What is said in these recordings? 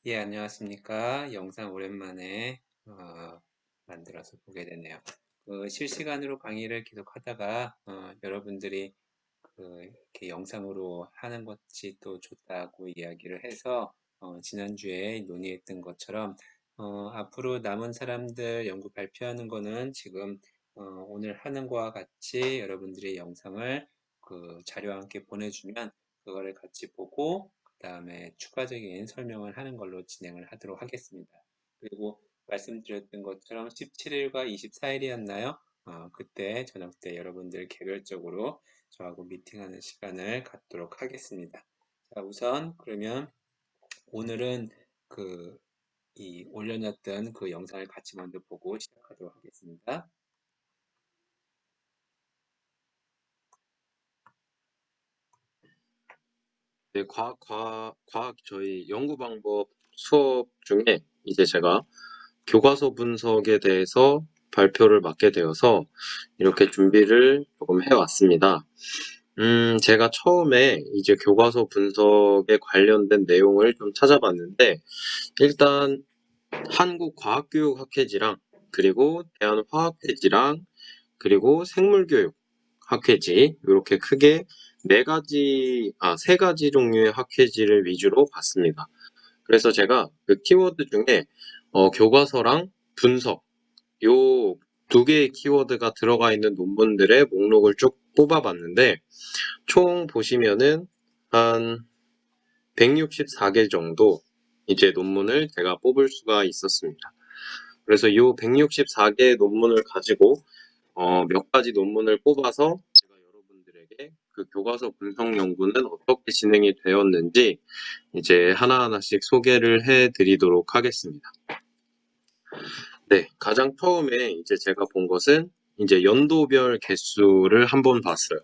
예, 안녕하십니까. 영상 오랜만에 만들어서 보게 되네요. 실시간으로 강의를 계속 하다가 여러분들이 이렇게 영상으로 하는 것이 또 좋다고 이야기를 해서 지난주에 논의했던 것처럼 앞으로 남은 사람들 연구 발표하는 거는 지금 오늘 하는 거와 같이 여러분들이 영상을 그 자료와 함께 보내주면 그거를 같이 보고 그 다음에 추가적인 설명을 하는 걸로 진행을 하도록 하겠습니다. 그리고 말씀드렸던 것처럼 17일과 24일이었나요? 그때 저녁 때 여러분들 개별적으로 저하고 미팅하는 시간을 갖도록 하겠습니다. 자, 우선 그러면 오늘은 이 올려놨던 그 영상을 같이 먼저 보고 시작하도록 하겠습니다. 네, 과학 저희 연구 방법 수업 중에 이제 제가 교과서 분석에 대해서 발표를 맡게 되어서 이렇게 준비를 조금 해왔습니다. 제가 처음에 이제 교과서 분석에 관련된 내용을 좀 찾아봤는데, 일단 한국과학교육학회지랑 그리고 대한화학회지랑 그리고 생물교육 학회지 이렇게 크게 세 가지 종류의 학회지를 위주로 봤습니다. 그래서 제가 그 키워드 중에 교과서랑 분석 요 두 개의 키워드가 들어가 있는 논문들의 목록을 쭉 뽑아봤는데 총 보시면은 한 164개 정도 이제 논문을 제가 뽑을 수가 있었습니다. 그래서 이 164개 논문을 가지고 몇 가지 논문을 뽑아서 제가 여러분들에게 그 교과서 분석 연구는 어떻게 진행이 되었는지 이제 하나하나씩 소개를 해 드리도록 하겠습니다. 네, 가장 처음에 이제 제가 본 것은 이제 연도별 개수를 한번 봤어요.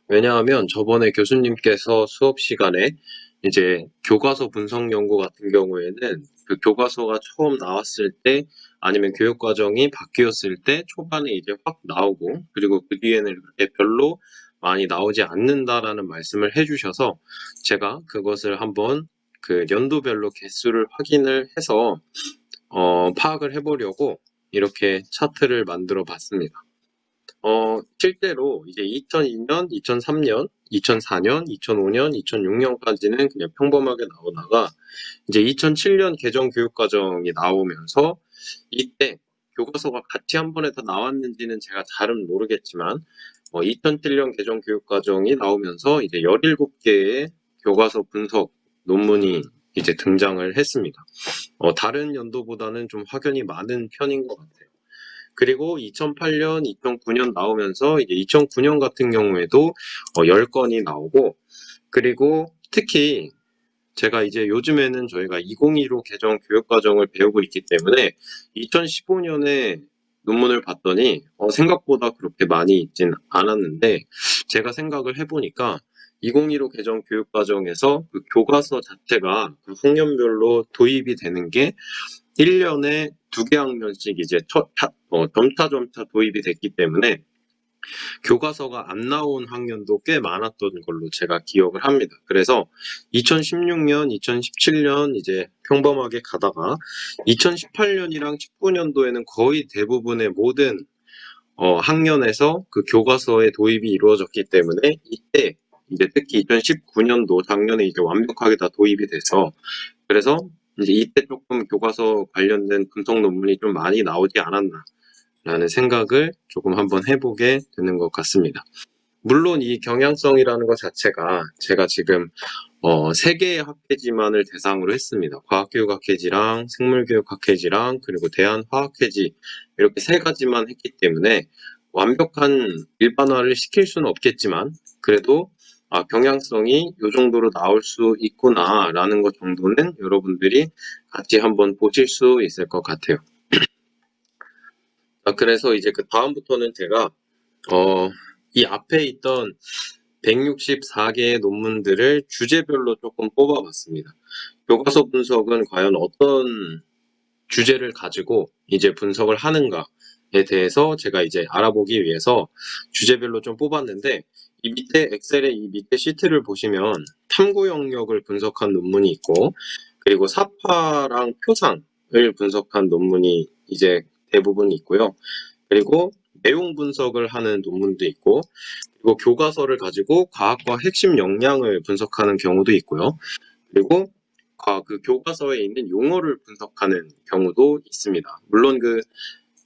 왜냐하면 저번에 교수님께서 수업 시간에 이제 교과서 분석 연구 같은 경우에는 그 교과서가 처음 나왔을 때 아니면 교육 과정이 바뀌었을 때 초반에 이제 확 나오고 그리고 그 뒤에는 그렇게 별로 많이 나오지 않는다라는 말씀을 해주셔서 제가 그것을 한번 그 연도별로 개수를 확인을 해서 파악을 해보려고 이렇게 차트를 만들어 봤습니다. 실제로 이제 2002년, 2003년, 2004년, 2005년, 2006년까지는 그냥 평범하게 나오다가 이제 2007년 개정 교육과정이 나오면서 이때 교과서가 같이 한 번에 다 나왔는지는 제가 잘은 모르겠지만 2007년 개정 교육과정이 나오면서 이제 17개의 교과서 분석 논문이 이제 등장을 했습니다. 다른 연도보다는 좀 확연히 많은 편인 것 같아요. 그리고 2008년, 2009년 나오면서 이제 2009년 같은 경우에도 10건이 나오고 그리고 특히 제가 이제 요즘에는 저희가 2015 개정 교육과정을 배우고 있기 때문에 2015년에 논문을 봤더니 생각보다 그렇게 많이 있진 않았는데 제가 생각을 해보니까 2015 개정 교육과정에서 그 교과서 자체가 그 학년별로 도입이 되는 게 1년에 2개 학년씩 이제 점차 도입이 됐기 때문에 교과서가 안 나온 학년도 꽤 많았던 걸로 제가 기억을 합니다. 그래서 2016년, 2017년 이제 평범하게 가다가 2018년이랑 19년도에는 거의 대부분의 모든 학년에서 그 교과서의 도입이 이루어졌기 때문에 이때 이제 특히 2019년도 작년에 이제 완벽하게 다 도입이 돼서 그래서 이제 이때 조금 교과서 관련된 분석 논문이 좀 많이 나오지 않았나 라는 생각을 조금 한번 해보게 되는 것 같습니다. 물론 이 경향성이라는 것 자체가 제가 지금 세 개의 학회지만을 대상으로 했습니다. 과학교육학회지랑 생물교육학회지랑 그리고 대한화학회지 이렇게 세 가지만 했기 때문에 완벽한 일반화를 시킬 수는 없겠지만 그래도 경향성이 이 정도로 나올 수 있구나라는 것 정도는 여러분들이 같이 한번 보실 수 있을 것 같아요. 그래서 이제 그 다음부터는 제가 이 앞에 있던 164개의 논문들을 주제별로 조금 뽑아봤습니다. 교과서 분석은 과연 어떤 주제를 가지고 이제 분석을 하는가에 대해서 제가 이제 알아보기 위해서 주제별로 좀 뽑았는데 이 밑에 엑셀의 이 밑에 시트를 보시면 탐구 영역을 분석한 논문이 있고 그리고 사파랑 표상을 분석한 논문이 이제 대부분 있고요. 그리고 내용 분석을 하는 논문도 있고, 그리고 교과서를 가지고 과학과 핵심 역량을 분석하는 경우도 있고요. 그리고 그 교과서에 있는 용어를 분석하는 경우도 있습니다. 물론 그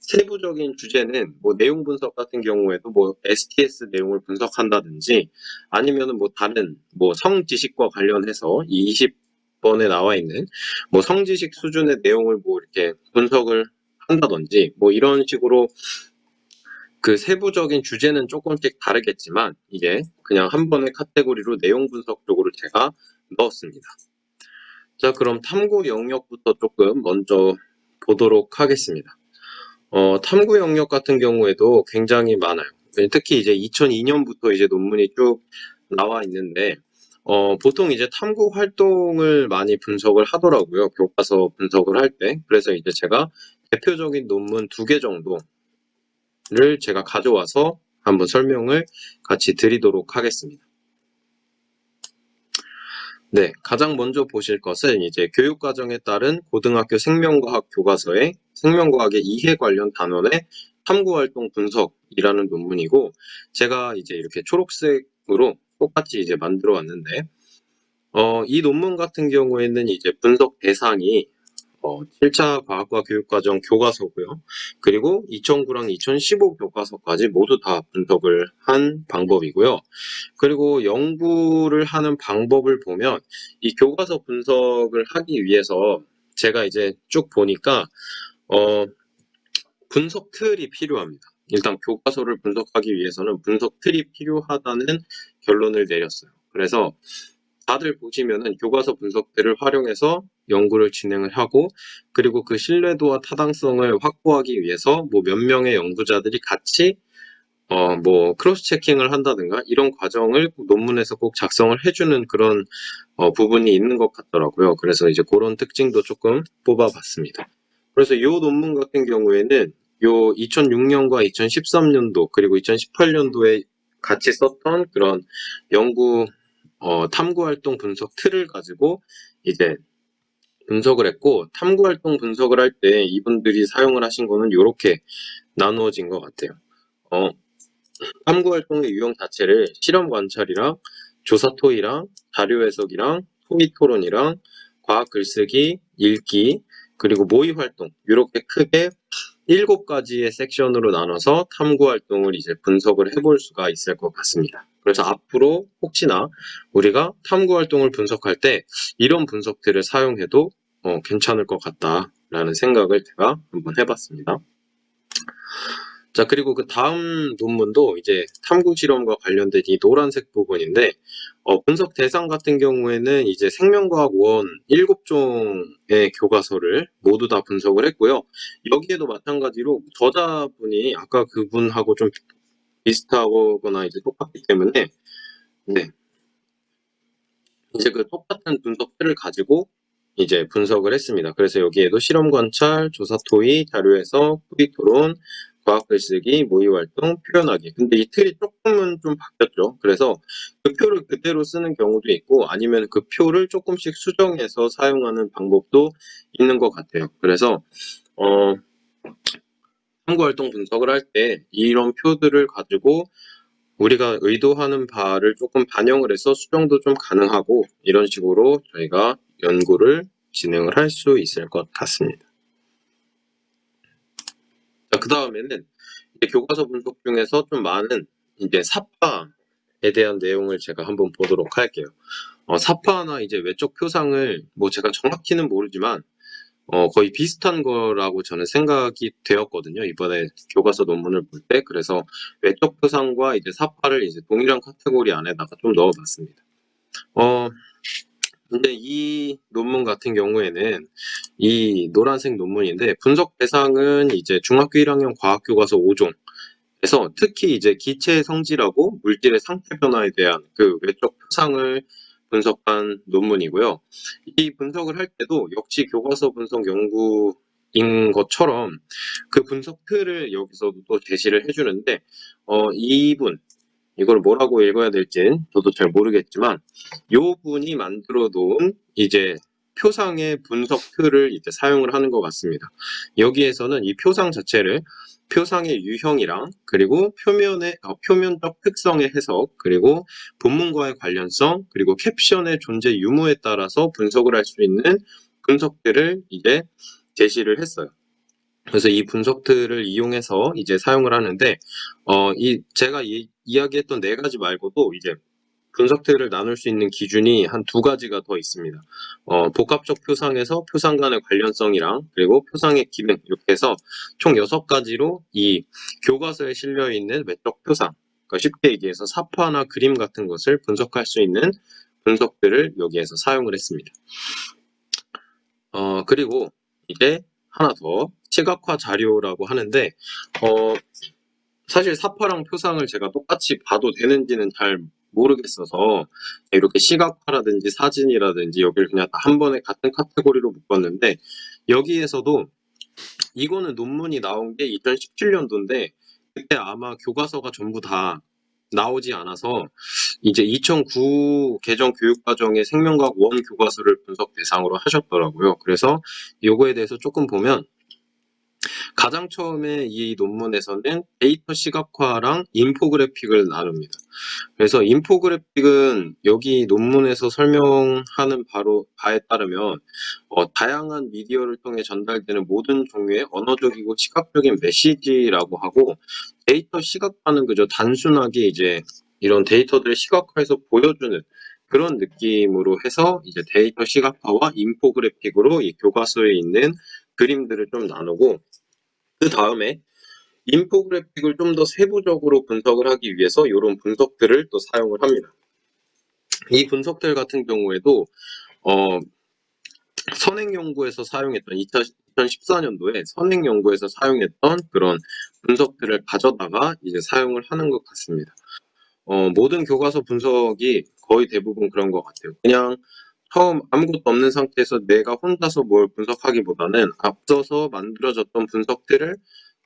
세부적인 주제는 뭐 내용 분석 같은 경우에도 뭐 STS 내용을 분석한다든지 아니면은 뭐 다른 뭐 성지식과 관련해서 이 20번에 나와 있는 뭐 성지식 수준의 내용을 뭐 이렇게 분석을 한다든지 뭐 이런 식으로 그 세부적인 주제는 조금씩 다르겠지만 이게 그냥 한 번의 카테고리로 내용 분석 쪽으로 제가 넣었습니다. 자, 그럼 탐구 영역부터 조금 먼저 보도록 하겠습니다. 탐구 영역 같은 경우에도 굉장히 많아요. 특히 이제 2002년부터 이제 논문이 쭉 나와 있는데, 보통 이제 탐구 활동을 많이 분석을 하더라고요. 교과서 분석을 할 때. 그래서 이제 제가 대표적인 논문 2개 정도를 제가 가져와서 한번 설명을 같이 드리도록 하겠습니다. 네, 가장 먼저 보실 것은 이제 교육과정에 따른 고등학교 생명과학 교과서의 생명과학의 이해 관련 단원의 탐구활동 분석이라는 논문이고, 제가 이제 이렇게 초록색으로 똑같이 이제 만들어 왔는데, 이 논문 같은 경우에는 이제 분석 대상이 7차 과학과 교육과정 교과서고요. 그리고 2009랑 2015 교과서까지 모두 다 분석을 한 방법이고요. 그리고 연구를 하는 방법을 보면 이 교과서 분석을 하기 위해서 제가 이제 쭉 보니까 분석 틀이 필요합니다. 일단 교과서를 분석하기 위해서는 분석 틀이 필요하다는 결론을 내렸어요. 그래서 다들 보시면은 교과서 분석들을 활용해서 연구를 진행을 하고, 그리고 그 신뢰도와 타당성을 확보하기 위해서 뭐 몇 명의 연구자들이 같이 뭐 크로스 체킹을 한다든가 이런 과정을 논문에서 꼭 작성을 해주는 그런 부분이 있는 것 같더라고요. 그래서 이제 그런 특징도 조금 뽑아봤습니다. 그래서 이 논문 같은 경우에는 요 2006년과 2013년도 그리고 2018년도에 같이 썼던 그런 연구 탐구활동 분석 틀을 가지고 이제 분석을 했고, 탐구활동 분석을 할 때 이분들이 사용을 하신 거는 이렇게 나누어진 것 같아요. 탐구활동의 유형 자체를 실험 관찰이랑 조사 토의랑 자료 해석이랑 토의 토론이랑 과학 글쓰기, 읽기, 그리고 모의 활동 이렇게 크게 7가지의 섹션으로 나눠서 탐구 활동을 이제 분석을 해볼 수가 있을 것 같습니다. 그래서 앞으로 혹시나 우리가 탐구 활동을 분석할 때 이런 분석들을 사용해도 괜찮을 것 같다라는 생각을 제가 한번 해봤습니다. 자, 그리고 그 다음 논문도 이제 탐구 실험과 관련된 이 노란색 부분인데, 분석 대상 같은 경우에는 이제 생명과학 원 7종의 교과서를 모두 다 분석을 했고요. 여기에도 마찬가지로 저자분이 아까 그분하고 좀 비슷하거나 이제 똑같기 때문에, 네. 이제 그 똑같은 분석들을 가지고 이제 분석을 했습니다. 그래서 여기에도 실험 관찰, 조사 토의, 자료 해석, 토의 토론, 과학 글쓰기, 모의 활동, 표현하기. 근데 이 틀이 조금은 좀 바뀌었죠. 그래서 그 표를 그대로 쓰는 경우도 있고 아니면 그 표를 조금씩 수정해서 사용하는 방법도 있는 것 같아요. 그래서 탐구 활동 분석을 할 때 이런 표들을 가지고 우리가 의도하는 바를 조금 반영을 해서 수정도 좀 가능하고 이런 식으로 저희가 연구를 진행을 할 수 있을 것 같습니다. 자, 그 다음에는 교과서 분석 중에서 좀 많은 이제 사파에 대한 내용을 제가 한번 보도록 할게요. 사파나 이제 외적 표상을 뭐 제가 정확히는 모르지만 거의 비슷한 거라고 저는 생각이 되었거든요. 이번에 교과서 논문을 볼 때. 그래서 외적 표상과 이제 사파를 이제 동일한 카테고리 안에다가 좀 넣어봤습니다. 근데 이 논문 같은 경우에는 이 노란색 논문인데 분석 대상은 이제 중학교 1학년 과학교과서 5종에서 특히 이제 기체의 성질하고 물질의 상태 변화에 대한 그 외적 표상을 분석한 논문이고요. 이 분석을 할 때도 역시 교과서 분석 연구인 것처럼 그 분석 틀을 여기서도 또 제시를 해주는데 이걸 뭐라고 읽어야 될지 저도 잘 모르겠지만 요 분이 만들어 놓은 이제 표상의 분석 틀을 이제 사용을 하는 것 같습니다. 여기에서는 이 표상 자체를 표상의 유형이랑 그리고 표면적 특성의 해석, 그리고 본문과의 관련성, 그리고 캡션의 존재 유무에 따라서 분석을 할 수 있는 분석들을 이제 제시를 했어요. 그래서 이 분석들을 이용해서 이제 사용을 하는데, 제가 이야기했던 네 가지 말고도 이제 분석들을 나눌 수 있는 기준이 한 두 가지가 더 있습니다. 복합적 표상에서 표상 간의 관련성이랑 그리고 표상의 기능, 이렇게 해서 총 6가지로 이 교과서에 실려 있는 외적 표상, 그러니까 쉽게 얘기해서 사파나 그림 같은 것을 분석할 수 있는 분석들을 여기에서 사용을 했습니다. 그리고 이제 하나 더 시각화 자료라고 하는데, 사실 사파랑 표상을 제가 똑같이 봐도 되는지는 잘 모르겠어서 이렇게 시각화라든지 사진이라든지 여기를 그냥 다 한 번에 같은 카테고리로 묶었는데, 여기에서도 이거는 논문이 나온 게 2017년도인데 그때 아마 교과서가 전부 다 나오지 않아서 이제 2009 개정 교육과정의 생명과학 원 교과서를 분석 대상으로 하셨더라고요. 그래서 요거에 대해서 조금 보면, 가장 처음에 이 논문에서는 데이터 시각화랑 인포그래픽을 나눕니다. 그래서 인포그래픽은 여기 논문에서 설명하는 바에 따르면 다양한 미디어를 통해 전달되는 모든 종류의 언어적이고 시각적인 메시지라고 하고, 데이터 시각화는 그저 단순하게 이제 이런 데이터들을 시각화해서 보여주는 그런 느낌으로 해서 이제 데이터 시각화와 인포그래픽으로 이 교과서에 있는 그림들을 좀 나누고, 그 다음에 인포그래픽을 좀 더 세부적으로 분석을 하기 위해서 이런 분석들을 또 사용을 합니다. 이 분석들 같은 경우에도 선행연구에서 사용했던 2014년도에 선행연구에서 사용했던 그런 분석들을 가져다가 이제 사용을 하는 것 같습니다. 모든 교과서 분석이 거의 대부분 그런 것 같아요. 그냥 처음 아무것도 없는 상태에서 내가 혼자서 뭘 분석하기보다는 앞서서 만들어졌던 분석들을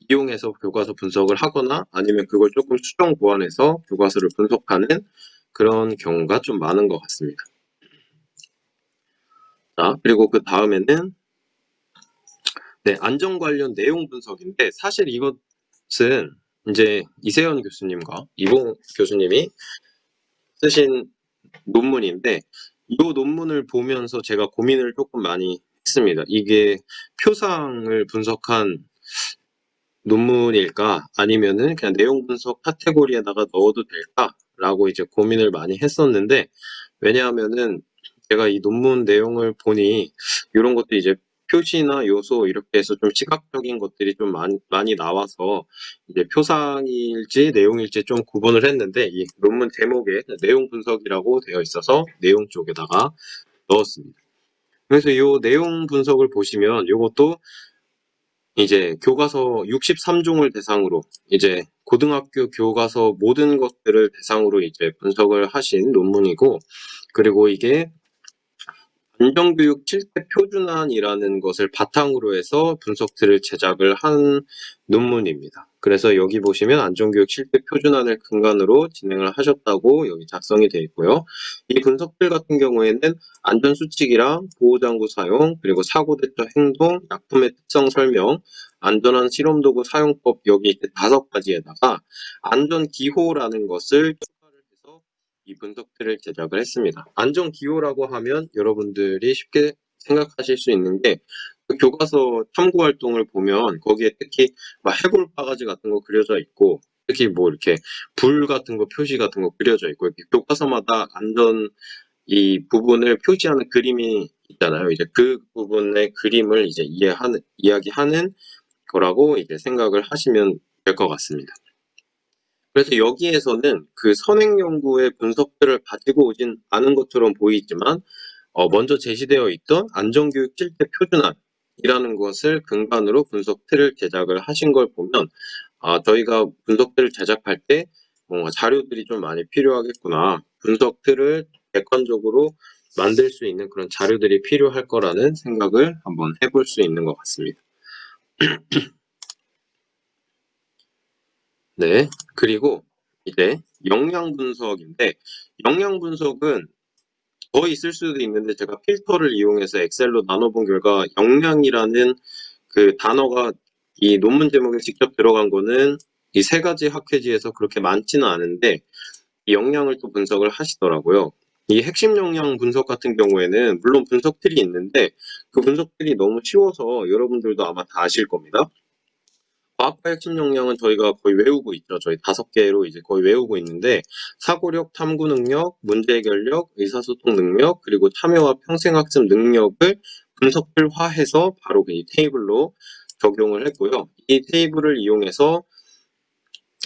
이용해서 교과서 분석을 하거나 아니면 그걸 조금 수정 보완해서 교과서를 분석하는 그런 경우가 좀 많은 것 같습니다. 자, 그리고 그 다음에는 안전 관련 내용 분석인데, 사실 이것은 이제 이세현 교수님과 이봉 교수님이 쓰신 논문인데, 이 논문을 보면서 제가 고민을 조금 많이 했습니다. 이게 표상을 분석한 논문일까? 아니면은 그냥 내용 분석 카테고리에다가 넣어도 될까?라고 이제 고민을 많이 했었는데, 왜냐하면은 제가 이 논문 내용을 보니 이런 것도 이제 표시나 요소 이렇게 해서 좀 시각적인 것들이 좀 많이 나와서 이제 표상일지 내용일지 좀 구분을 했는데, 이 논문 제목에 내용 분석이라고 되어 있어서 내용 쪽에다가 넣었습니다. 그래서 이 내용 분석을 보시면 이것도 이제 교과서 63종을 대상으로 이제 고등학교 교과서 모든 것들을 대상으로 이제 분석을 하신 논문이고, 그리고 이게 안전교육 7대 표준안이라는 것을 바탕으로 해서 분석들을 제작을 한 논문입니다. 그래서 여기 보시면 안전교육 7대 표준안을 근간으로 진행을 하셨다고 여기 작성이 되어 있고요. 이 분석들 같은 경우에는 안전수칙이랑 보호장구 사용, 그리고 사고대처 행동, 약품의 특성 설명, 안전한 실험도구 사용법, 여기 5가지에다가 안전기호라는 것을 추가를 해서 이 분석들을 제작을 했습니다. 안전기호라고 하면 여러분들이 쉽게 생각하실 수 있는 게, 그 교과서 탐구 활동을 보면 거기에 특히 막 해골 바가지 같은 거 그려져 있고, 특히 뭐 이렇게 불 같은 거 표시 같은 거 그려져 있고, 이렇게 교과서마다 안전 이 부분을 표시하는 그림이 있잖아요. 이제 그 부분의 그림을 이제 이야기하는 거라고 이제 생각을 하시면 될 것 같습니다. 그래서 여기에서는 그 선행 연구의 분석들을 가지고 오진 않은 것처럼 보이지만, 먼저 제시되어 있던 안전교육 7대 표준안이라는 것을 근간으로 분석 틀을 제작을 하신 걸 보면, 저희가 분석들을 제작할 때 자료들이 좀 많이 필요하겠구나, 분석 틀을 객관적으로 만들 수 있는 그런 자료들이 필요할 거라는 생각을 한번 해볼 수 있는 것 같습니다. 네, 그리고 이제 영양 분석인데, 영양 분석은 더 있을 수도 있는데 제가 필터를 이용해서 엑셀로 나눠본 결과 역량이라는 그 단어가 이 논문 제목에 직접 들어간 거는 이 세 가지 학회지에서 그렇게 많지는 않은데 이 역량을 또 분석을 하시더라고요. 이 핵심 역량 분석 같은 경우에는 물론 분석들이 있는데 그 분석들이 너무 쉬워서 여러분들도 아마 다 아실 겁니다. 과학과 핵심 역량은 저희가 거의 외우고 있죠. 저희 5개로 이제 거의 외우고 있는데 사고력, 탐구 능력, 문제 해결력, 의사소통 능력, 그리고 참여와 평생학습 능력을 분석을화해서 바로 이 테이블로 적용을 했고요. 이 테이블을 이용해서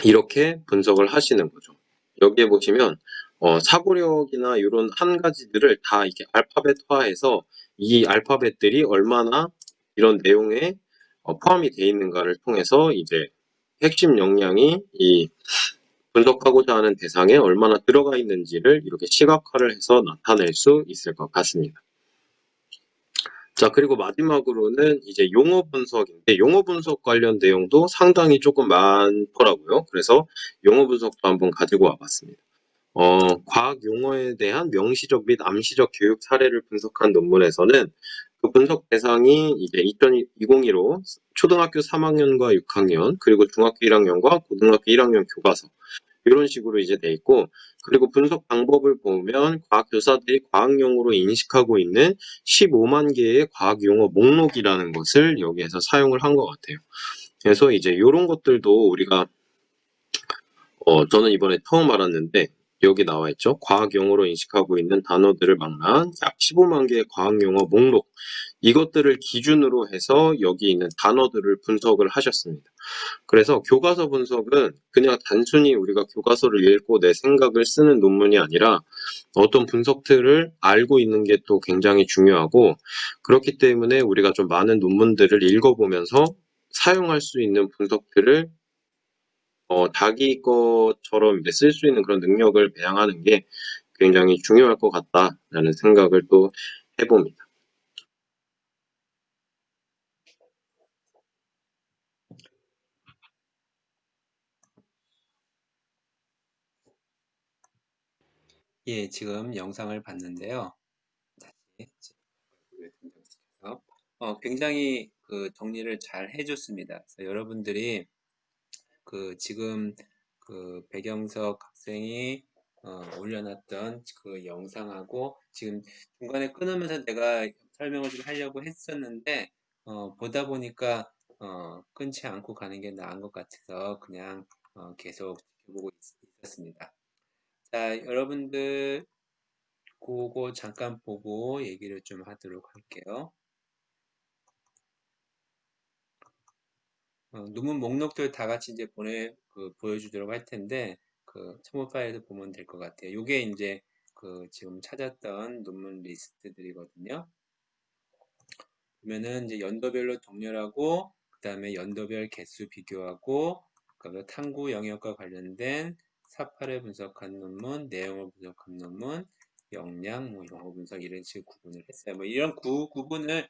이렇게 분석을 하시는 거죠. 여기에 보시면 사고력이나 이런 한 가지들을 다 이렇게 알파벳화해서 이 알파벳들이 얼마나 이런 내용에 포함이 되어 있는가를 통해서 이제 핵심 역량이 이 분석하고자 하는 대상에 얼마나 들어가 있는지를 이렇게 시각화를 해서 나타낼 수 있을 것 같습니다. 자, 그리고 마지막으로는 이제 용어 분석인데, 용어 분석 관련 내용도 상당히 조금 많더라고요. 그래서 용어 분석도 한번 가지고 와봤습니다. 과학 용어에 대한 명시적 및 암시적 교육 사례를 분석한 논문에서는 그 분석 대상이 이제 2015 초등학교 3학년과 6학년, 그리고 중학교 1학년과 고등학교 1학년 교과서, 이런 식으로 이제 돼 있고, 그리고 분석 방법을 보면 과학 교사들이 과학용어로 인식하고 있는 15만 개의 과학 용어 목록이라는 것을 여기에서 사용을 한 것 같아요. 그래서 이제 이런 것들도 우리가 저는 이번에 처음 알았는데 여기 나와 있죠. 과학 용어로 인식하고 있는 단어들을 망라한 약 15만 개의 과학 용어 목록, 이것들을 기준으로 해서 여기 있는 단어들을 분석을 하셨습니다. 그래서 교과서 분석은 그냥 단순히 우리가 교과서를 읽고 내 생각을 쓰는 논문이 아니라 어떤 분석들을 알고 있는 게 또 굉장히 중요하고, 그렇기 때문에 우리가 좀 많은 논문들을 읽어보면서 사용할 수 있는 분석들을 자기 것처럼 이제 쓸 수 있는 그런 능력을 배양하는 게 굉장히 중요할 것 같다라는 생각을 또 해봅니다. 예, 지금 영상을 봤는데요. 예, 얼굴을 등장시켜서 굉장히 그 정리를 잘 해줬습니다. 그래서 여러분들이 그 지금 그 배경석 학생이 올려놨던 그 영상하고 지금 중간에 끊으면서 내가 설명을 좀 하려고 했었는데 보다 보니까 끊지 않고 가는 게 나은 것 같아서 그냥 계속 지켜보고 있었습니다. 자, 여러분들 그거 잠깐 보고 얘기를 좀 하도록 할게요. 논문 목록들 다 같이 이제 보여주도록 할 텐데, 그 첨부 파일도 보면 될 것 같아요. 요게 이제 그 지금 찾았던 논문 리스트들이거든요. 그러면은 이제 연도별로 정렬하고, 그 다음에 연도별 개수 비교하고, 그다음에 탐구 영역과 관련된 사파를 분석한 논문, 내용을 분석한 논문, 역량, 뭐 영어 분석 이런 식으로 구분을 했어요. 뭐 이런 구분을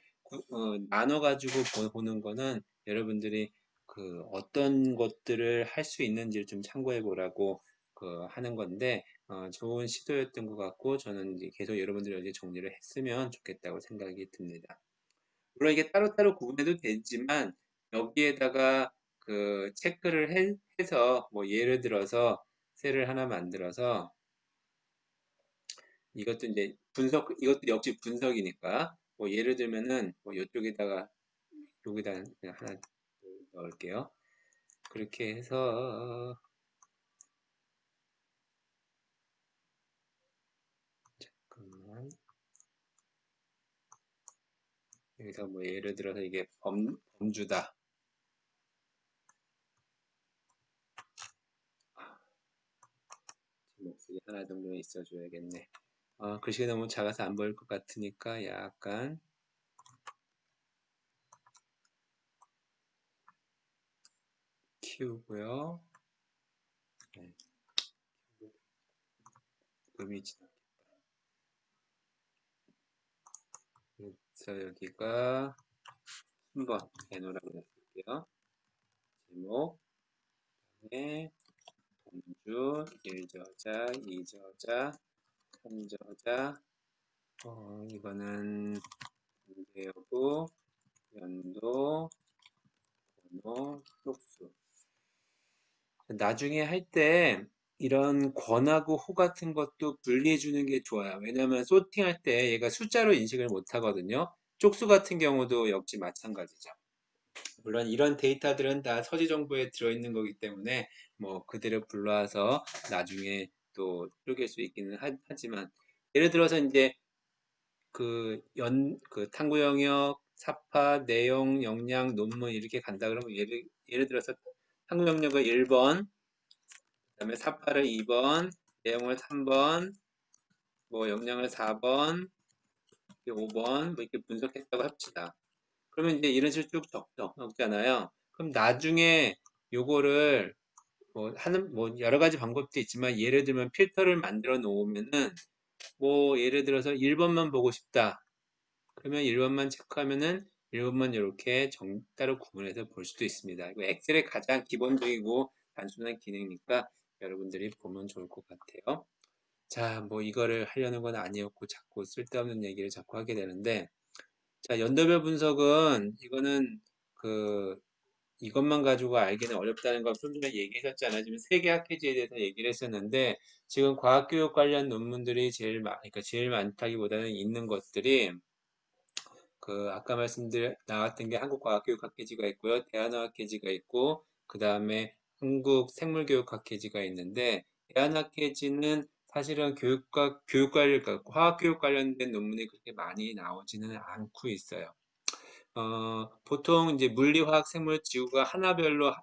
나눠가지고 보는 거는 여러분들이 그 어떤 것들을 할 수 있는지를 좀 참고해 보라고 그 하는 건데 좋은 시도였던 것 같고 저는 이제 계속 여러분들이 이제 정리를 했으면 좋겠다고 생각이 듭니다. 물론 이게 따로따로 구분해도 되지만 여기에다가 그 체크를 해서 뭐 예를 들어서 셀을 하나 만들어서 이것도 이제 이것도 역시 분석이니까 뭐 예를 들면은 뭐 이쪽에다가 여기다 그냥 하나 넣을게요. 그렇게 해서 잠깐만 여기서 뭐 예를 들어서 이게 범주다. 목소리 하나 정도는 있어줘야겠네. 글씨가 너무 작아서 안 보일 것 같으니까 약간 키우고요. 네, 음이 지나. 그래서 여기가 한번 해놓으라고 했을게요. 제목, 네, 범주, 1저자, 2저자, 3저자, 이거는 문제 여부, 연도, 번호, 쪽수. 나중에 할 때 이런 권하고 호 같은 것도 분리해 주는 게 좋아요. 왜냐하면 소팅할 때 얘가 숫자로 인식을 못 하거든요. 쪽수 같은 경우도 역시 마찬가지죠. 물론 이런 데이터들은 다 서지 정보에 들어있는 거기 때문에 뭐 그대로 불러와서 나중에 또 쪼갤 수 있기는 하지만 예를 들어서 이제 그 탐구 영역, 사파, 내용, 역량, 논문 이렇게 간다 그러면 예를 들어서 탐구 영역을 1번, 그다음에 사파를 2번, 내용을 3번, 뭐 역량을 4번, 5번 뭐 이렇게 분석했다고 합시다. 그러면 이제 이런 식으로 쭉 적잖아요. 그럼 나중에 요거를 뭐 여러 가지 방법도 있지만 예를 들면 필터를 만들어 놓으면은 뭐 예를 들어서 1번만 보고 싶다. 그러면 1번만 체크하면은 1번만 이렇게 따로 구분해서 볼 수도 있습니다. 이거 엑셀의 가장 기본적이고 단순한 기능이니까 여러분들이 보면 좋을 것 같아요. 자, 뭐 이거를 하려는 건 아니었고 자꾸 쓸데없는 얘기를 자꾸 하게 되는데 자, 연도별 분석은 이거는 그 이것만 가지고 알기는 어렵다는 걸 좀 전에 얘기했었잖아요. 지금 세계 학회지에 대해서 얘기를 했었는데 지금 과학교육 관련 논문들이 그러니까 제일 많다기보다는 있는 것들이 아까 말씀드린 나왔던 게 한국과학교육학회지가 있고요. 대한어학회지가 있고 그 다음에 한국생물교육학회지가 있는데 대한학회지는 사실은 과학교육 관련된 논문이 그렇게 많이 나오지는 않고 있어요. 보통 이제 물리, 화학, 생물, 지구가 하나별로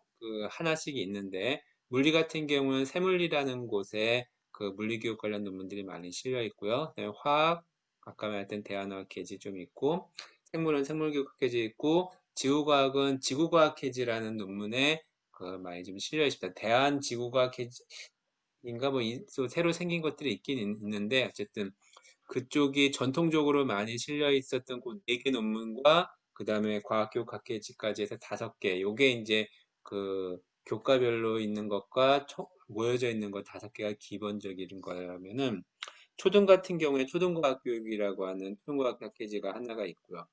하나씩 있는데 물리 같은 경우는 세물리라는 곳에 그 물리교육 관련 논문들이 많이 실려 있고요. 그다음에 화학, 아까 말했던 대한화학 계지 좀 있고 생물은 생물교육 계지 있고 지구과학은 지구과학 계지라는 논문에 많이 좀 실려 있습니다. 대한지구과학 계지인가 또 새로 생긴 것들이 있긴 있는데 어쨌든 그쪽이 전통적으로 많이 실려 있었던 그 4개 논문과 그 다음에 과학교육 학회지까지 해서 5개. 요게 이제 교과별로 있는 것과 모여져 있는 것 5개가 기본적인 거라면은 초등 같은 경우에 초등과학교육이라고 하는 초등과학 학회지가 하나가 있고요.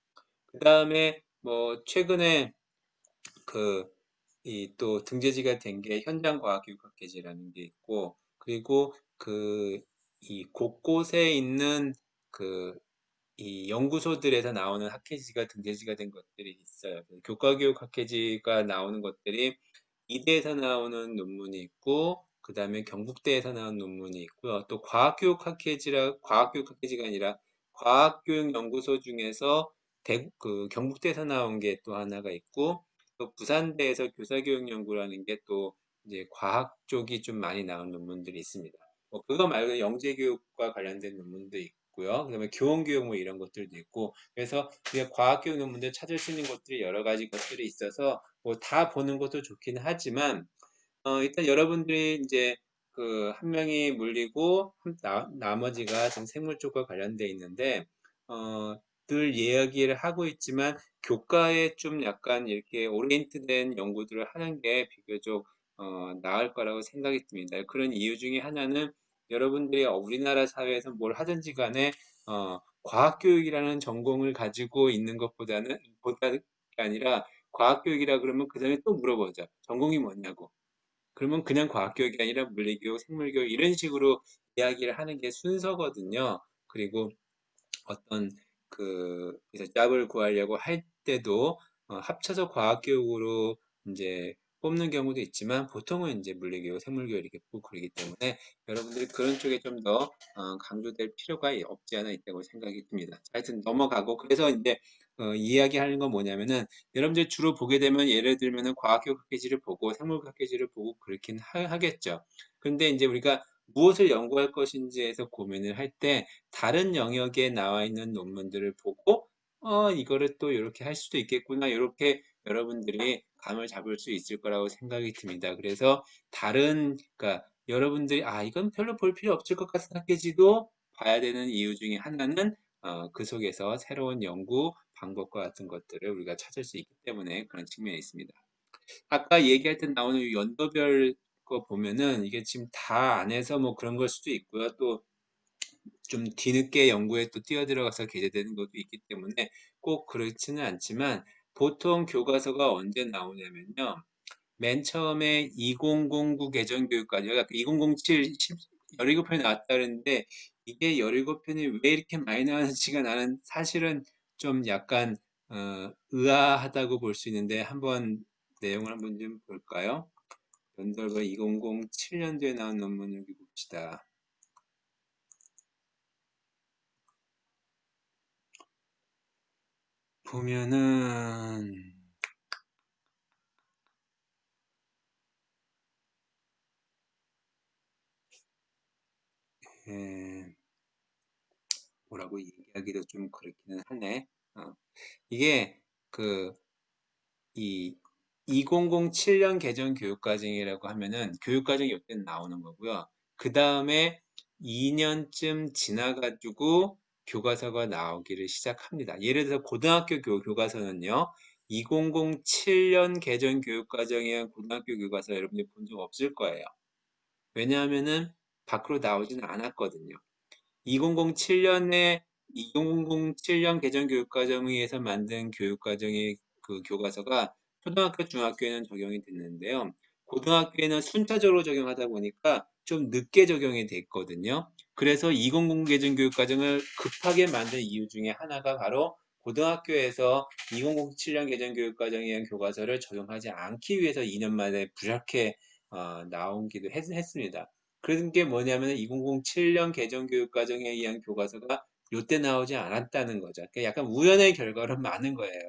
그 다음에 뭐 최근에 또 등재지가 된 게 현장과학교육학회지라는 게 있고 그리고 이 곳곳에 있는 그 이 연구소들에서 나오는 학회지가 등재지가 된 것들이 있어요. 교과교육 학회지가 나오는 것들이 이대에서 나오는 논문이 있고 그 다음에 경북대에서 나온 논문이 있고요. 또 과학교육 학회지가 아니라 과학교육연구소 중에서 경북대에서 나온 게 또 하나가 있고 또 부산대에서 교사교육연구라는 게 또 이제 과학 쪽이 좀 많이 나온 논문들이 있습니다. 그거 말고 영재교육과 관련된 논문도 있고요. 그다음에 교원교육 뭐 이런 것들도 있고 그래서 우리가 과학교육 논문들 찾을 수 있는 것들이 여러 가지 것들이 있어서 뭐 다 보는 것도 좋긴 하지만 일단 여러분들이 이제 한 명이 물리고 나머지가 좀 생물 쪽과 관련돼 있는데 늘 이야기를 하고 있지만 교과에 좀 약간 이렇게 오리엔트된 연구들을 하는 게 비교적 나을 거라고 생각이 듭니다. 그런 이유 중에 하나는 여러분들이 우리나라 사회에서 뭘 하든지 간에 과학교육이라는 전공을 가지고 있는 보다 아니라 과학교육이라 그러면 그 다음에 또 물어보죠. 전공이 뭐냐고. 그러면 그냥 과학교육이 아니라 물리교육, 생물교육 이런 식으로 이야기를 하는 게 순서거든요. 그리고 어떤 그래서 짭을 구하려고 할 때도 합쳐서 과학교육으로 이제 뽑는 경우도 있지만 보통은 이제 물리교육, 생물교육 이렇게 뽑고 그러기 때문에 여러분들이 그런 쪽에 좀 더 강조될 필요가 없지 않아 있다고 생각이 듭니다. 하여튼 넘어가고 그래서 이제 이야기하는 건 뭐냐면은 여러분들이 주로 보게 되면 예를 들면은 과학교육 학회지를 보고 생물학 학회지를 보고 그렇긴 하겠죠. 그런데 이제 우리가 무엇을 연구할 것인지에서 고민을 할 때 다른 영역에 나와 있는 논문들을 보고 이거를 또 이렇게 할 수도 있겠구나 이렇게 여러분들이 감을 잡을 수 있을 거라고 생각이 듭니다. 그래서 그러니까 여러분들이 이건 별로 볼 필요 없을 것 같은 학계지도 봐야 되는 이유 중에 하나는 그 속에서 새로운 연구 방법과 같은 것들을 우리가 찾을 수 있기 때문에 그런 측면이 있습니다. 아까 얘기할 때 나오는 이 연도별 거 보면은 이게 지금 다 안에서 뭐 그런 걸 수도 있고요. 또 좀 뒤늦게 연구에 또 뛰어들어가서 게재되는 것도 있기 때문에 꼭 그렇지는 않지만 보통 교과서가 언제 나오냐면요. 맨 처음에 2009 개정교육까지, 그러니까 2007, 17편이 나왔다 그랬는데 이게 17편이 왜 이렇게 많이 나왔는지가 나는 사실은 좀 약간 의아하다고 볼 수 있는데 한번 내용을 한번 좀 볼까요? 연설과 2007년도에 나온 논문 여기 봅시다. 보면은 예, 뭐라고 얘기하기도 좀 그렇기는 하네. 이게 그 이 2007년 개정 교육과정이라고 하면은 교육과정이 이때 나오는 거고요. 그 다음에 2년쯤 지나가지고 교과서가 나오기를 시작합니다. 예를 들어서 고등학교 교과서는요. 2007년 개정 교육과정의 고등학교 교과서 여러분들이 본 적 없을 거예요. 왜냐하면은 밖으로 나오지는 않았거든요. 2007년에 2007년 개정교육과정에 의해서 만든 교육과정의 그 교과서가 초등학교, 중학교에는 적용이 됐는데요. 고등학교에는 순차적으로 적용하다 보니까 좀 늦게 적용이 됐거든요. 그래서 2009 개정교육과정을 급하게 만든 이유 중에 하나가 바로 고등학교에서 2007년 개정교육과정에 의한 교과서를 적용하지 않기 위해서 2년 만에 부작게 나오기도 했습니다. 그런 게 뭐냐면 2007년 개정교육과정에 의한 교과서가 요때 나오지 않았다는 거죠. 그러니까 약간 우연의 결과로 많은 거예요.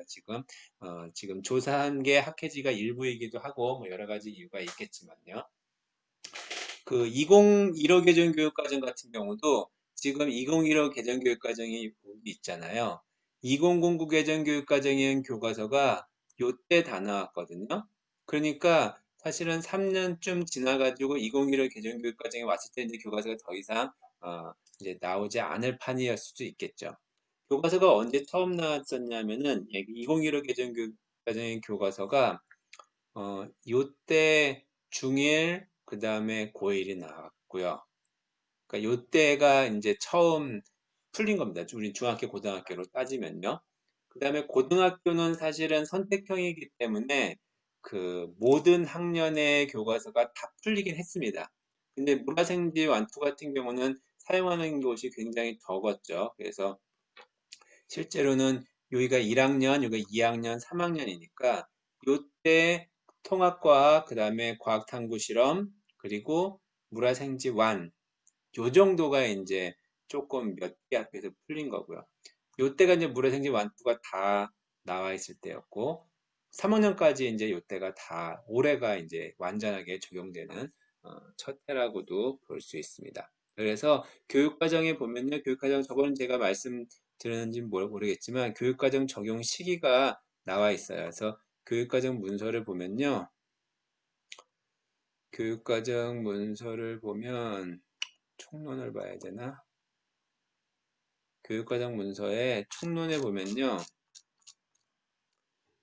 지금 조사한 게 학회지가 일부이기도 하고 뭐 여러 가지 이유가 있겠지만요. 그 2015 개정교육과정 같은 경우도 지금 2015 개정교육과정이 있잖아요. 2009 개정교육과정인 교과서가 요때 다 나왔거든요. 그러니까 사실은 3년쯤 지나가지고 2015 개정교육과정이 왔을 때 이제 교과서가 더 이상 이제 나오지 않을 판이었을 수도 있겠죠. 교과서가 언제 처음 나왔었냐면은 2015 개정교육과정의 교과서가 요때 중1, 그 다음에 고1이 나왔고요. 그러니까 요때가 이제 처음 풀린 겁니다. 우리 중학교, 고등학교로 따지면요. 그 다음에 고등학교는 사실은 선택형이기 때문에 그 모든 학년의 교과서가 다 풀리긴 했습니다. 근데 문화생지 완투 같은 경우는 사용하는 곳이 굉장히 적었죠. 그래서 실제로는 여기가 1학년, 여기가 2학년, 3학년이니까 요때 통합과학, 그 다음에 과학탐구 실험, 그리고 물화생지 완, 요 정도가 이제 조금 몇 개 학교에서 풀린 거고요. 요때가 이제 물화생지 완투가 다 나와 있을 때였고, 3학년까지 이제 요때가 다 올해가 이제 완전하게 적용되는 첫 해라고도 볼 수 있습니다. 그래서 교육과정에 보면요, 교육과정 저번에 제가 말씀드렸는지 모르겠지만 교육과정 적용 시기가 나와 있어요. 그래서 교육과정 문서를 보면요, 교육과정 문서를 보면 총론을 봐야 되나? 교육과정 문서에 총론에 보면요,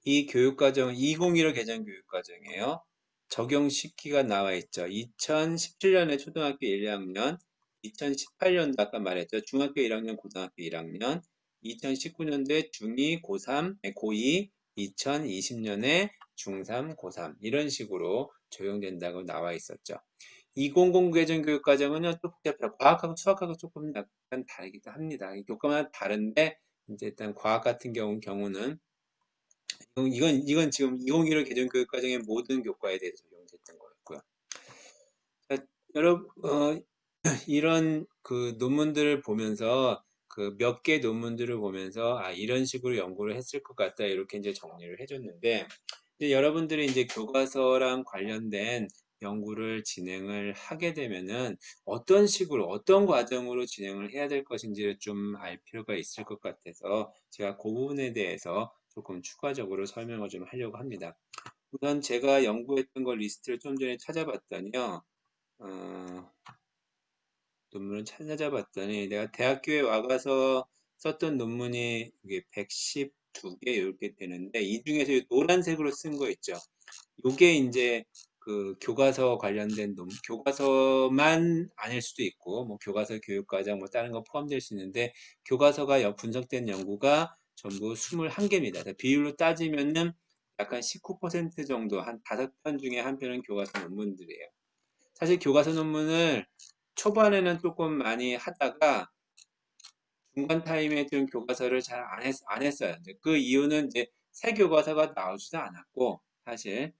이 교육과정은 2015 개정 교육과정이에요. 적용 시기가 나와 있죠. 2017년에 초등학교 1, 2학년, 2018년도 아까 말했죠. 중학교 1학년, 고등학교 1학년, 2019년도에 중2, 고3, 고2, 2020년에 중3, 고3 이런 식으로 적용된다고 나와 있었죠. 2009 개정 교육과정은요, 또 복잡해요. 과학하고 수학하고 조금 약간 다르기도 합니다. 교과마다 다른데, 이제 일단 과학 같은 경우는 이건 지금 2015 개정교육과정의 모든 교과에 대해서 적용됐던 거였고요. 자, 여러분, 이런 그 논문들을 보면서 그 몇 개 논문들을 보면서 이런 식으로 연구를 했을 것 같다 이렇게 이제 정리를 해줬는데 이제 여러분들이 이제 교과서랑 관련된 연구를 진행을 하게 되면은 어떤 식으로 어떤 과정으로 진행을 해야 될 것인지를 좀 알 필요가 있을 것 같아서 제가 그 부분에 대해서 조금 추가적으로 설명을 좀 하려고 합니다. 우선 제가 연구했던 걸 리스트를 좀 전에 찾아봤더니요. 어, 논문을 찾아봤더니 내가 대학교에 와가서 썼던 논문이 이게 112개 이렇게 되는데 이 중에서 이 노란색으로 쓴 거 있죠. 요게 이제 그 교과서 관련된 교과서만 아닐 수도 있고, 뭐 교과서 교육과정 뭐 다른 거 포함될 수 있는데, 교과서가 분석된 연구가 전부 21개입니다. 비율로 따지면은 약간 19% 정도, 한 5편 중에 한 편은 교과서 논문들이에요. 사실 교과서 논문을 초반에는 조금 많이 하다가 중간 타임에 좀 교과서를 잘 안 했어요. 그 이유는 이제 새 교과서가 나오지도 않았고, 사실,